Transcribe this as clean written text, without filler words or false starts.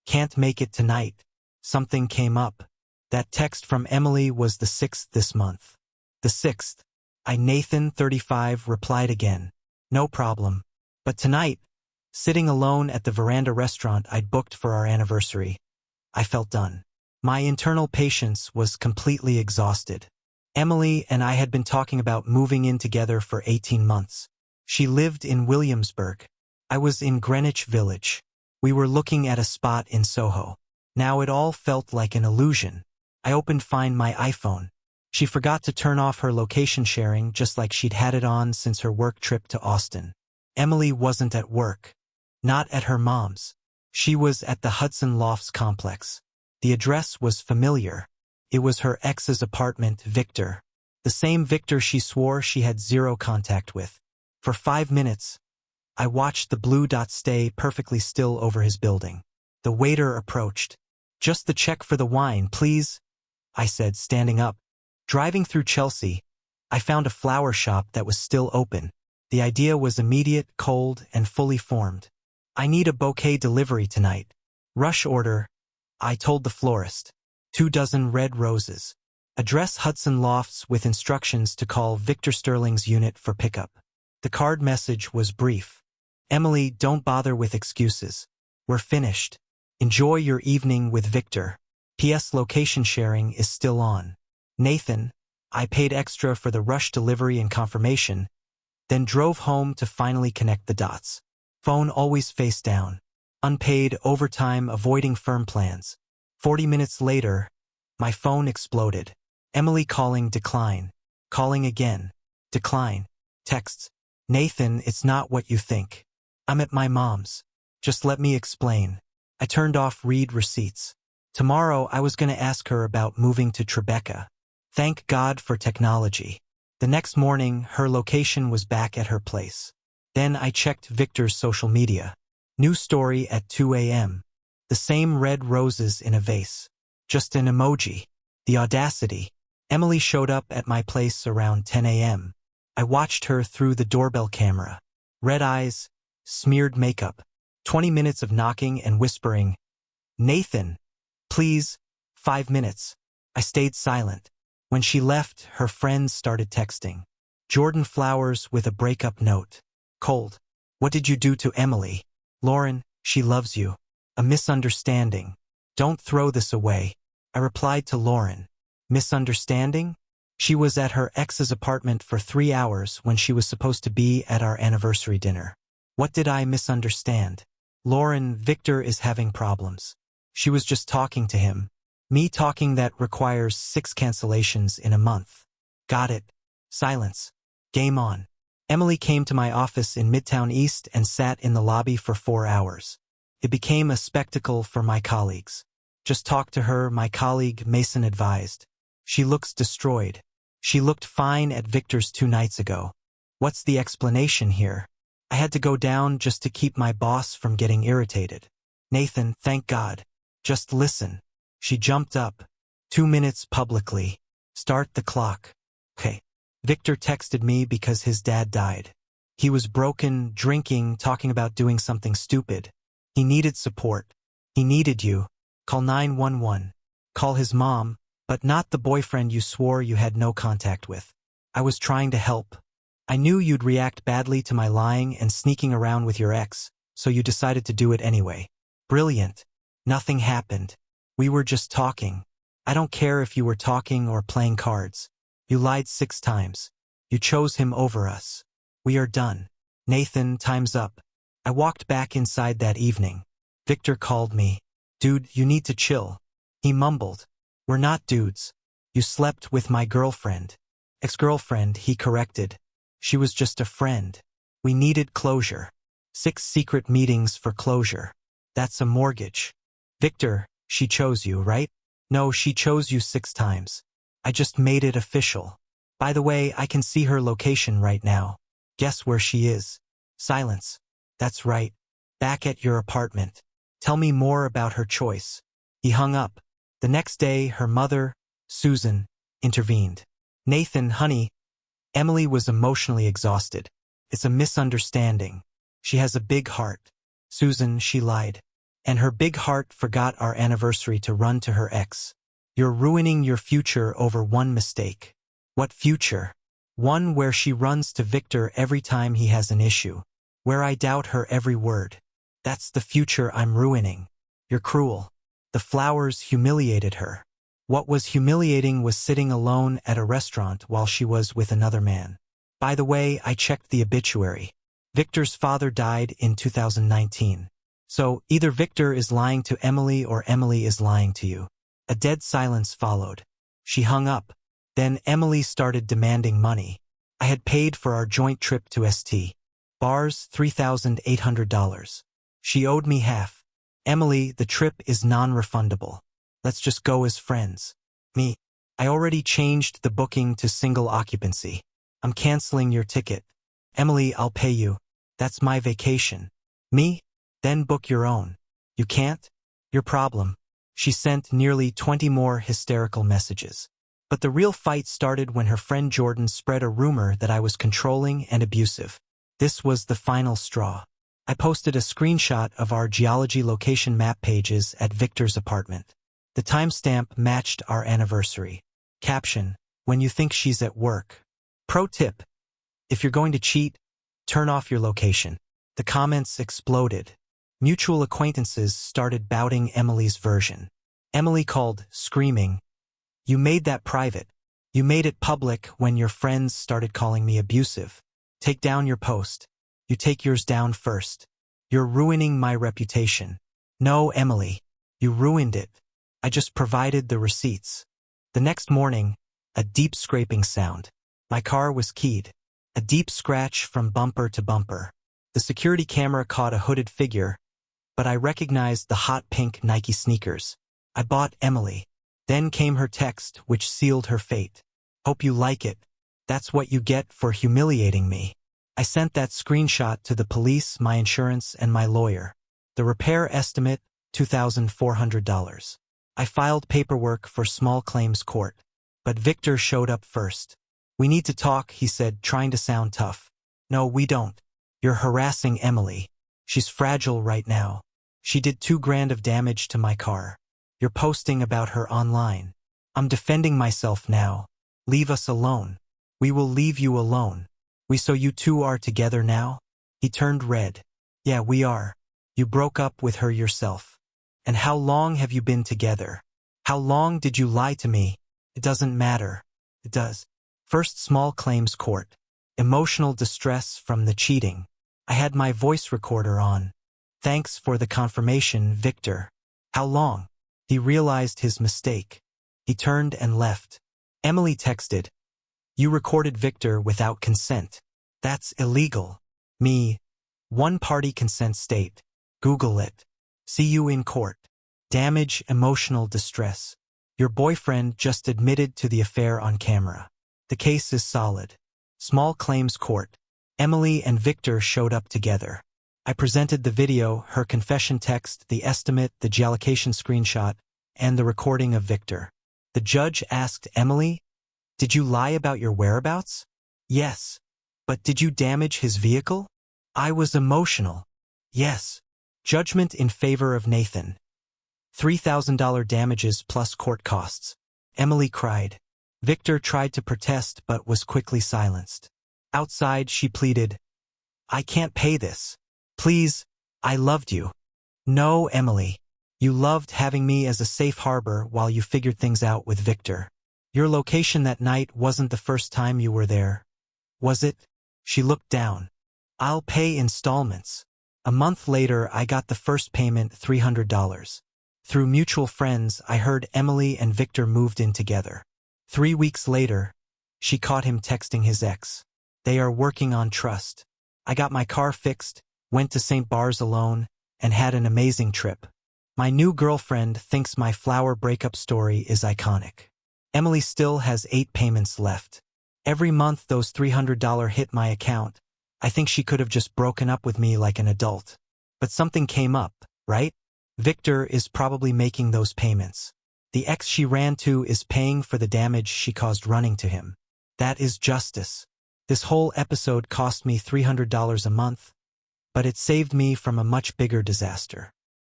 Can't make it tonight. Something came up. That text from Emily was the 6th this month. The 6th. Nathan, 35, replied again. No problem. But tonight, sitting alone at the veranda restaurant I'd booked for our anniversary, I felt done. My internal patience was completely exhausted. Emily and I had been talking about moving in together for 18 months. She lived in Williamsburg. I was in Greenwich Village. We were looking at a spot in Soho. Now it all felt like an illusion. I opened Find My iPhone. She forgot to turn off her location sharing, just like she'd had it on since her work trip to Austin. Emily wasn't at work. Not at her mom's. She was at the Hudson Lofts complex. The address was familiar. It was her ex's apartment, Victor. The same Victor she swore she had zero contact with. For 5 minutes, I watched the blue dot stay perfectly still over his building. The waiter approached. Just the check for the wine, please, I said, standing up. Driving through Chelsea, I found a flower shop that was still open. The idea was immediate, cold, and fully formed. I need a bouquet delivery tonight. Rush order, I told the florist. 24 red roses. Address Hudson Lofts with instructions to call Victor Sterling's unit for pickup. The card message was brief. Emily, don't bother with excuses. We're finished. Enjoy your evening with Victor. P.S. Location sharing is still on. Nathan, I paid extra for the rush delivery and confirmation, then drove home to finally connect the dots. Phone always face down. Unpaid overtime avoiding firm plans. 40 minutes later, my phone exploded. Emily calling, decline. Calling again. Decline. Texts. Nathan, it's not what you think. I'm at my mom's. Just let me explain. I turned off read receipts. Tomorrow I was going to ask her about moving to Tribeca. Thank God for technology. The next morning, her location was back at her place. Then I checked Victor's social media. New story at 2 a.m. The same red roses in a vase. Just an emoji. The audacity. Emily showed up at my place around 10 a.m. I watched her through the doorbell camera. Red eyes, smeared makeup. 20 minutes of knocking and whispering. Nathan, please, 5 minutes. I stayed silent. When she left, her friends started texting. Jordan Flowers with a breakup note. Cold. What did you do to Emily? Lauren, she loves you. A misunderstanding. Don't throw this away. I replied to Lauren. Misunderstanding? She was at her ex's apartment for 3 hours when she was supposed to be at our anniversary dinner. What did I misunderstand? Lauren, Victor is having problems. She was just talking to him. Me talking that requires 6 cancellations in a month. Got it. Silence. Game on. Emily came to my office in Midtown East and sat in the lobby for 4 hours. It became a spectacle for my colleagues. Just talk to her, my colleague Mason advised. She looks destroyed. She looked fine at Victor's 2 nights ago. What's the explanation here? I had to go down just to keep my boss from getting irritated. Nathan, thank God. Just listen. She jumped up. 2 minutes publicly. Start the clock. Okay. Victor texted me because his dad died. He was broken, drinking, talking about doing something stupid. He needed support. He needed you. Call 911. Call his mom, but not the boyfriend you swore you had no contact with. I was trying to help. I knew you'd react badly to my lying and sneaking around with your ex, so you decided to do it anyway. Brilliant. Nothing happened. We were just talking. I don't care if you were talking or playing cards. You lied 6 times. You chose him over us. We are done. Nathan, time's up. I walked back inside that evening. Victor called me. Dude, you need to chill. He mumbled. We're not dudes. You slept with my girlfriend. Ex-girlfriend, he corrected. She was just a friend. We needed closure. 6 secret meetings for closure. That's a mortgage. Victor, she chose you, right? No, she chose you 6 times. I just made it official. By the way, I can see her location right now. Guess where she is? Silence. That's right. Back at your apartment. Tell me more about her choice. He hung up. The next day, her mother, Susan, intervened. Nathan, honey. Emily was emotionally exhausted. It's a misunderstanding. She has a big heart. Susan, she lied. And her big heart forgot our anniversary to run to her ex. You're ruining your future over one mistake. What future? One where she runs to Victor every time he has an issue. Where I doubt her every word. That's the future I'm ruining. You're cruel. The flowers humiliated her. What was humiliating was sitting alone at a restaurant while she was with another man. By the way, I checked the obituary. Victor's father died in 2019. So, either Victor is lying to Emily or Emily is lying to you. A dead silence followed. She hung up. Then Emily started demanding money. I had paid for our joint trip to St. Bar's $3,800. She owed me half. Emily, the trip is non-refundable. Let's just go as friends. Me. I already changed the booking to single occupancy. I'm canceling your ticket. Emily, I'll pay you. That's my vacation. Me? Then book your own. You can't? Your problem. She sent nearly 20 more hysterical messages. But the real fight started when her friend Jordan spread a rumor that I was controlling and abusive. This was the final straw. I posted a screenshot of our geology location map pages at Victor's apartment. The timestamp matched our anniversary. Caption: when you think she's at work. Pro tip: if you're going to cheat, turn off your location. The comments exploded. Mutual acquaintances started doubting Emily's version. Emily called, screaming, "You made that private. You made it public when your friends started calling me abusive. Take down your post. You take yours down first. You're ruining my reputation." No, Emily. You ruined it. I just provided the receipts. The next morning, a deep scraping sound. My car was keyed. A deep scratch from bumper to bumper. The security camera caught a hooded figure, but I recognized the hot pink Nike sneakers. I bought Emily. Then came her text, which sealed her fate. Hope you like it. That's what you get for humiliating me. I sent that screenshot to the police, my insurance, and my lawyer. The repair estimate, $2,400. I filed paperwork for small claims court. But Victor showed up first. "We need to talk," he said, trying to sound tough. "No, we don't. You're harassing Emily. She's fragile right now. She did $2,000 of damage to my car. You're posting about her online. I'm defending myself now. Leave us alone. We will leave you alone. So you two are together now?" He turned red. "Yeah, we are. You broke up with her yourself. And how long have you been together? How long did you lie to me?" "It doesn't matter." "It does." First small claims court. Emotional distress from the cheating. I had my voice recorder on. "Thanks for the confirmation, Victor." "How long?" He realized his mistake. He turned and left. Emily texted, "You recorded Victor without consent. That's illegal." Me. One-party consent state. Google it. See you in court. Damage, emotional distress. Your boyfriend just admitted to the affair on camera. The case is solid. Small claims court. Emily and Victor showed up together. I presented the video, her confession text, the estimate, the geolocation screenshot, and the recording of Victor. The judge asked Emily, "Did you lie about your whereabouts?" "Yes." "But did you damage his vehicle?" "I was emotional." "Yes." Judgment in favor of Nathan. $3,000 damages plus court costs. Emily cried. Victor tried to protest but was quickly silenced. Outside, she pleaded, "I can't pay this. Please, I loved you." "No, Emily. You loved having me as a safe harbor while you figured things out with Victor. Your location that night wasn't the first time you were there, was it?" She looked down. "I'll pay installments." A month later, I got the first payment, $300. Through mutual friends, I heard Emily and Victor moved in together. 3 weeks later, she caught him texting his ex. They are working on trust. I got my car fixed, went to St. Bar's alone, and had an amazing trip. My new girlfriend thinks my flower breakup story is iconic. Emily still has 8 payments left. Every month those $300 hit my account. I think she could have just broken up with me like an adult. But something came up, right? Victor is probably making those payments. The ex she ran to is paying for the damage she caused running to him. That is justice. This whole episode cost me $300 a month, but it saved me from a much bigger disaster.